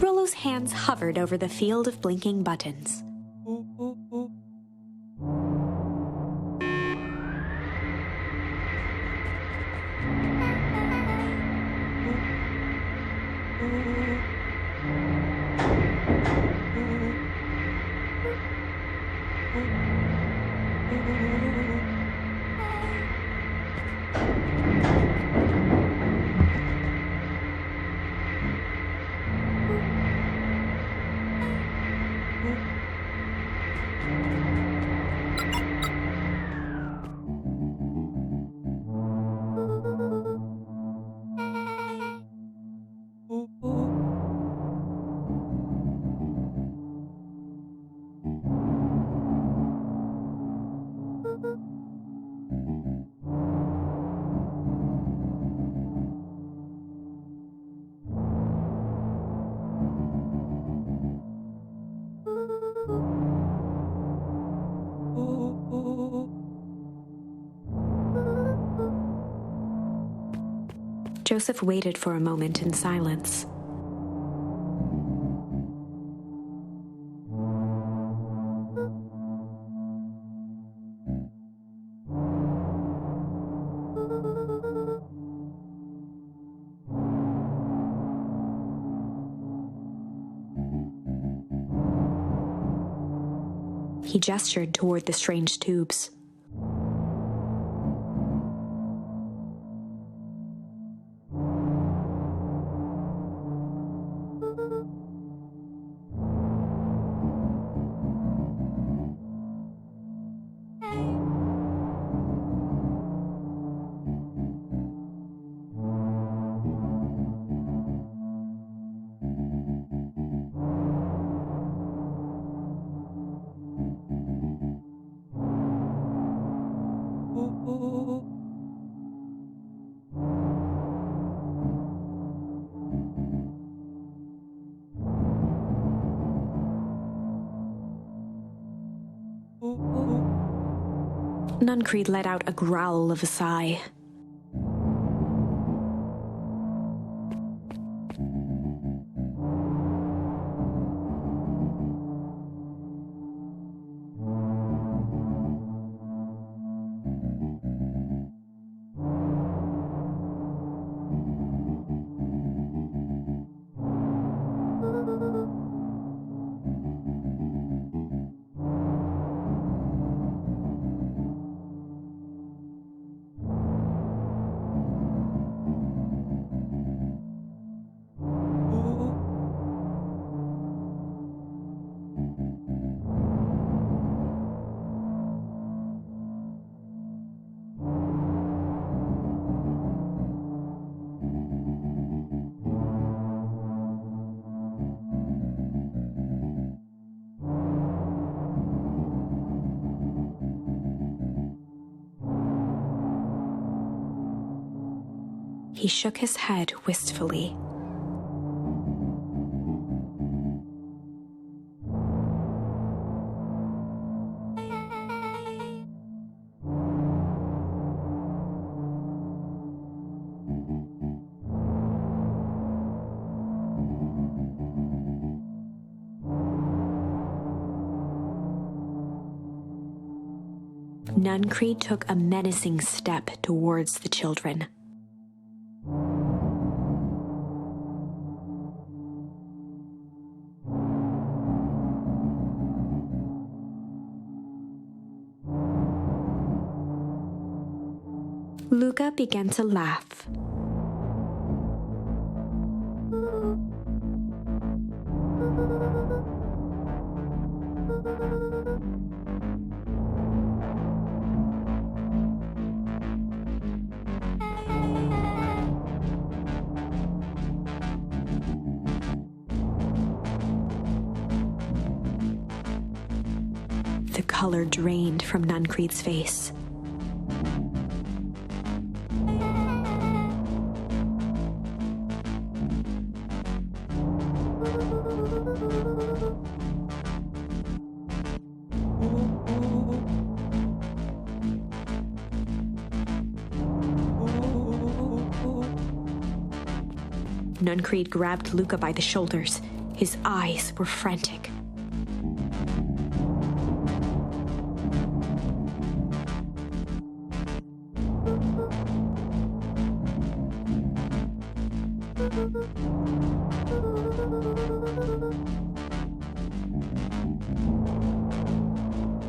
Rollo's hands hovered over the field of blinking buttons. Joseph waited for a moment in silence. He gestured toward the strange tubes. Nuncreed let out a growl of a sigh. He shook his head wistfully. Nuncreed took a menacing step towards the children. Luka began to laugh. The color drained from Nuncreed's face. Nuncreed grabbed Luka by the shoulders. His eyes were frantic.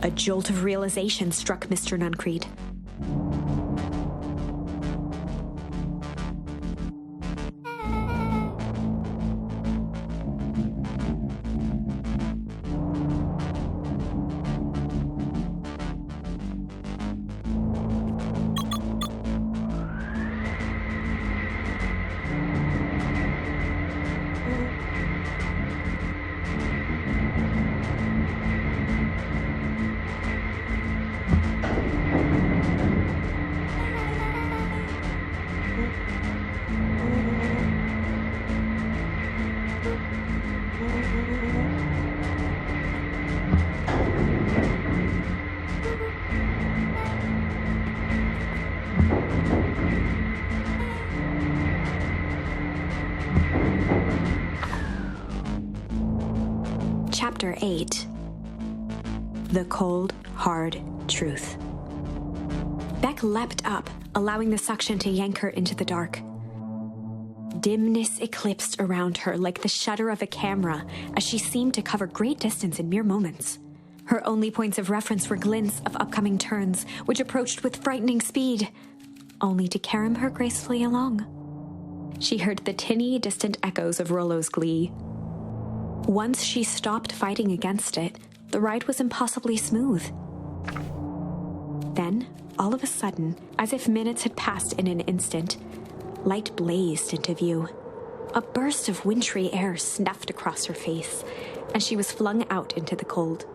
A jolt of realization struck Mr. Nuncreed. Chapter 8. The Cold, Hard Truth. Beck leapt up, allowing the suction to yank her into the dark. Dimness eclipsed around her like the shutter of a camera as she seemed to cover great distance in mere moments. Her only points of reference were glints of upcoming turns, which approached with frightening speed, only to carom her gracefully along. She heard the tinny, distant echoes of Rollo's glee. Once she stopped fighting against it, the ride was impossibly smooth. Then, all of a sudden, as if minutes had passed in an instant, light blazed into view. A burst of wintry air snuffed across her face, and she was flung out into the cold.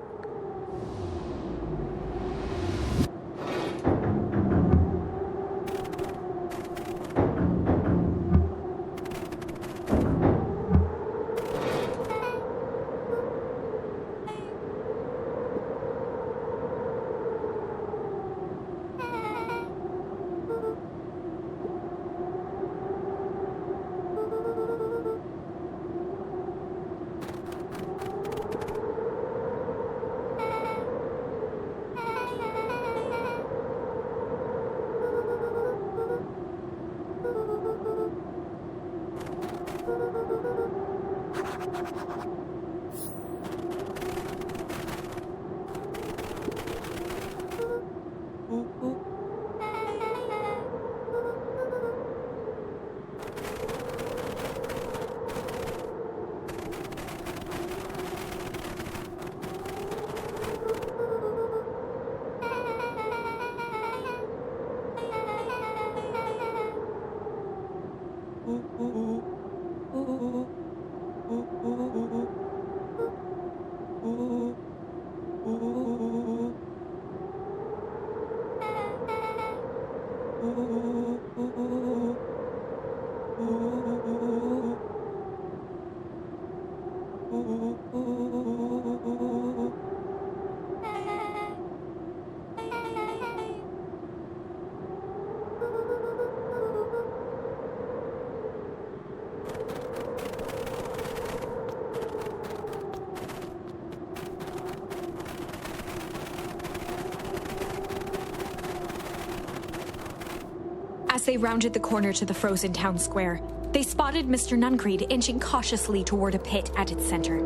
As they rounded the corner to the frozen town square, they spotted Mr. Nuncreed inching cautiously toward a pit at its center.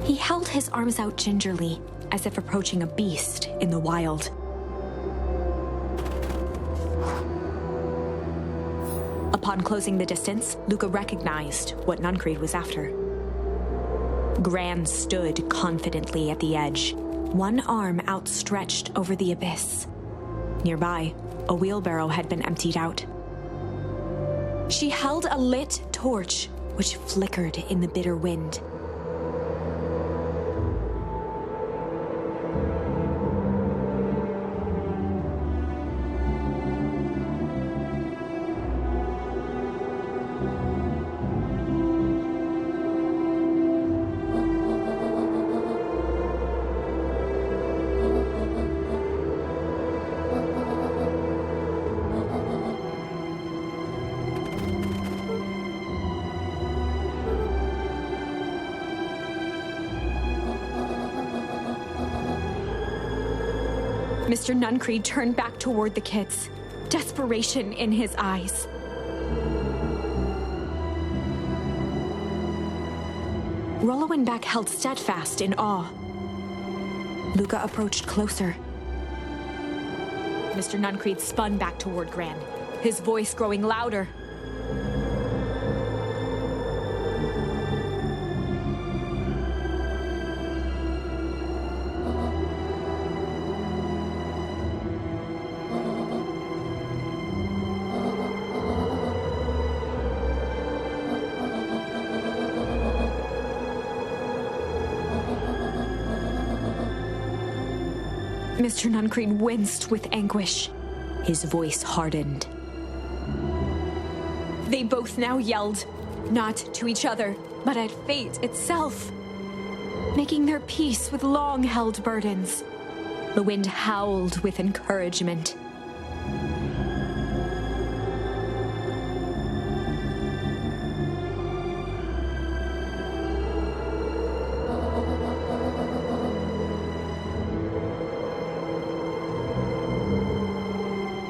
He held his arms out gingerly, as if approaching a beast in the wild. Upon closing the distance, Luka recognized what Nuncreed was after. Gran stood confidently at the edge, one arm outstretched over the abyss. Nearby, a wheelbarrow had been emptied out. She held a lit torch, which flickered in the bitter wind. Mr. Nuncreed turned back toward the kids, desperation in his eyes. Rollo and Beck held steadfast in awe. Luka approached closer. Mr. Nuncreed spun back toward Gran, his voice growing louder. Mr. Nuncreed winced with anguish. His voice hardened. They both now yelled, not to each other, but at fate itself, making their peace with long-held burdens. The wind howled with encouragement.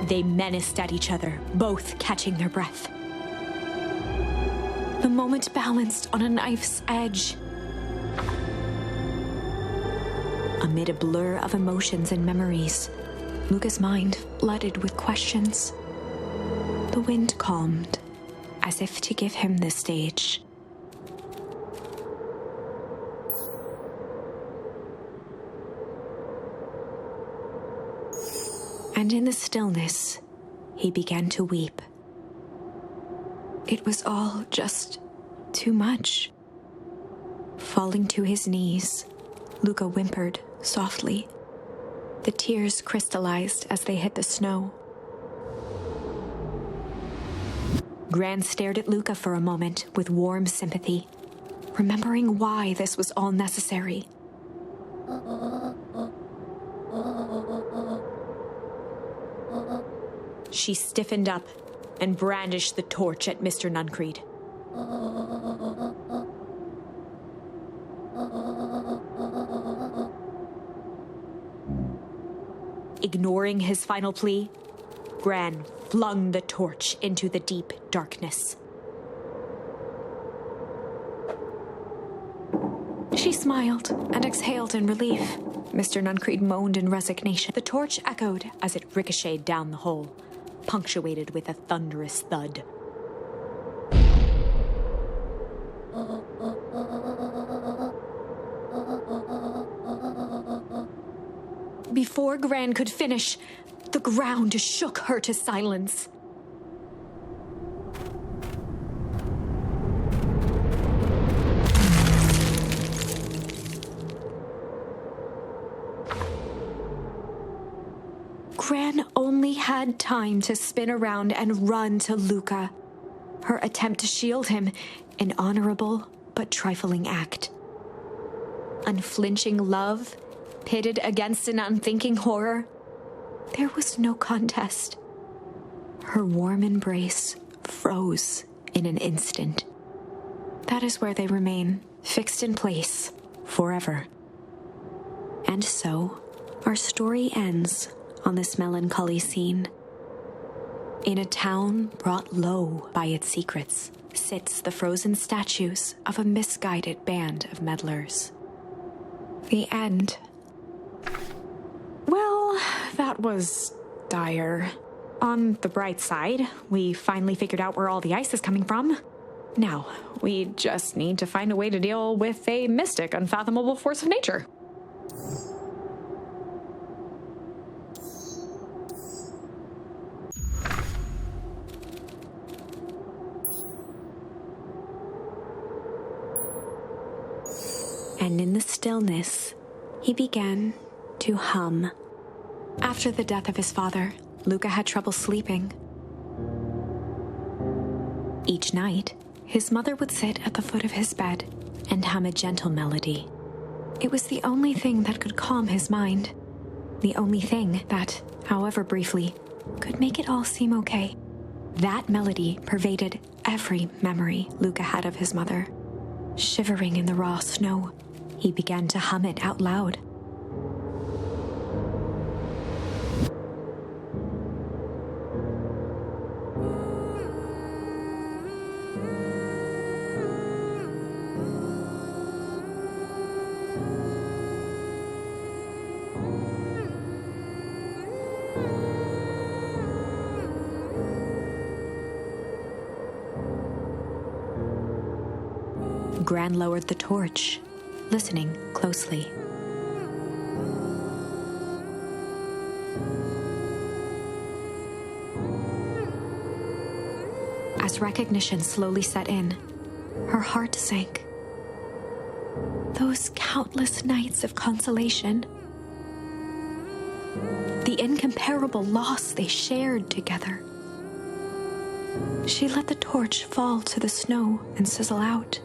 They menaced at each other, both catching their breath. The moment balanced on a knife's edge. Amid a blur of emotions and memories, Luka's mind flooded with questions. The wind calmed, as if to give him the stage. And in the stillness, he began to weep. It was all just too much. Falling to his knees, Luka whimpered softly. The tears crystallized as they hit the snow. Gran stared at Luka for a moment with warm sympathy, remembering why this was all necessary. She stiffened up and brandished the torch at Mr. Nuncreed. Ignoring his final plea, Gran flung the torch into the deep darkness. She smiled and exhaled in relief. Mr. Nuncreed moaned in resignation. The torch echoed as it ricocheted down the hole, punctuated with a thunderous thud. Before Gran could finish, the ground shook her to silence. Gran only had time to spin around and run to Luka. Her attempt to shield him, an honorable but trifling act. Unflinching love, pitted against an unthinking horror. There was no contest. Her warm embrace froze in an instant. That is where they remain, fixed in place, forever. And so, our story ends on this melancholy scene. In a town brought low by its secrets, sits the frozen statues of a misguided band of meddlers. The end. Well, that was dire. On the bright side, we finally figured out where all the ice is coming from. Now, we just need to find a way to deal with a mystic, unfathomable force of nature. And in the stillness, he began to hum. After the death of his father, Luka had trouble sleeping. Each night, his mother would sit at the foot of his bed and hum a gentle melody. It was the only thing that could calm his mind. The only thing that, however briefly, could make it all seem okay. That melody pervaded every memory Luka had of his mother. Shivering in the raw snow, he began to hum it out loud. Gran lowered the torch, listening closely. As recognition slowly set in, her heart sank. Those countless nights of consolation, the incomparable loss they shared together. She let the torch fall to the snow and sizzle out.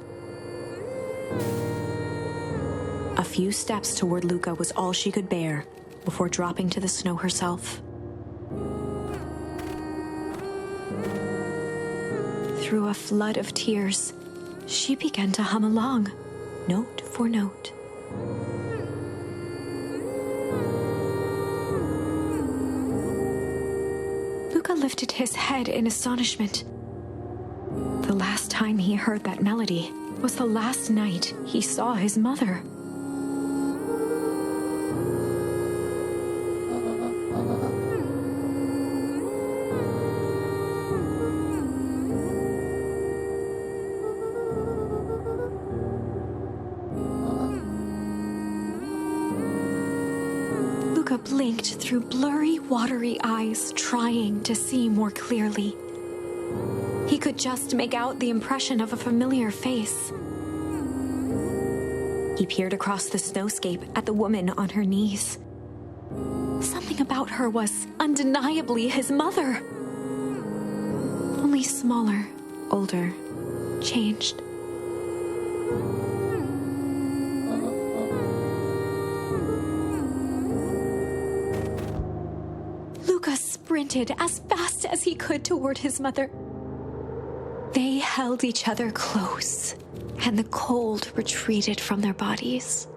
A few steps toward Luka was all she could bear before dropping to the snow herself. Through a flood of tears, she began to hum along, note for note. Luka lifted his head in astonishment. The last time he heard that melody was the last night he saw his mother. Luka blinked through blurry, watery eyes, trying to see more clearly. He could just make out the impression of a familiar face. He peered across the snowscape at the woman on her knees. Something about her was undeniably his mother. Only smaller, older, changed. Luka sprinted as fast as he could toward his mother. They held each other close, and the cold retreated from their bodies.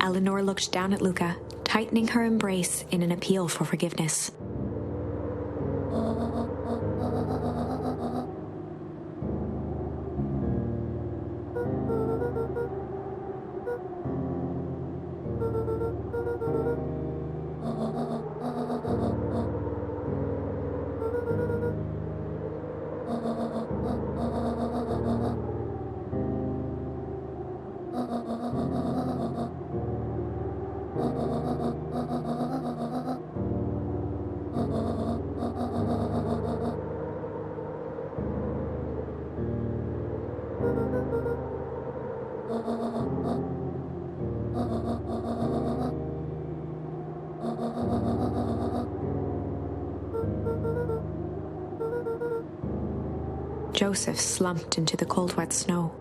Eleanor looked down at Luka, tightening her embrace in an appeal for forgiveness. Joseph slumped into the cold, wet snow.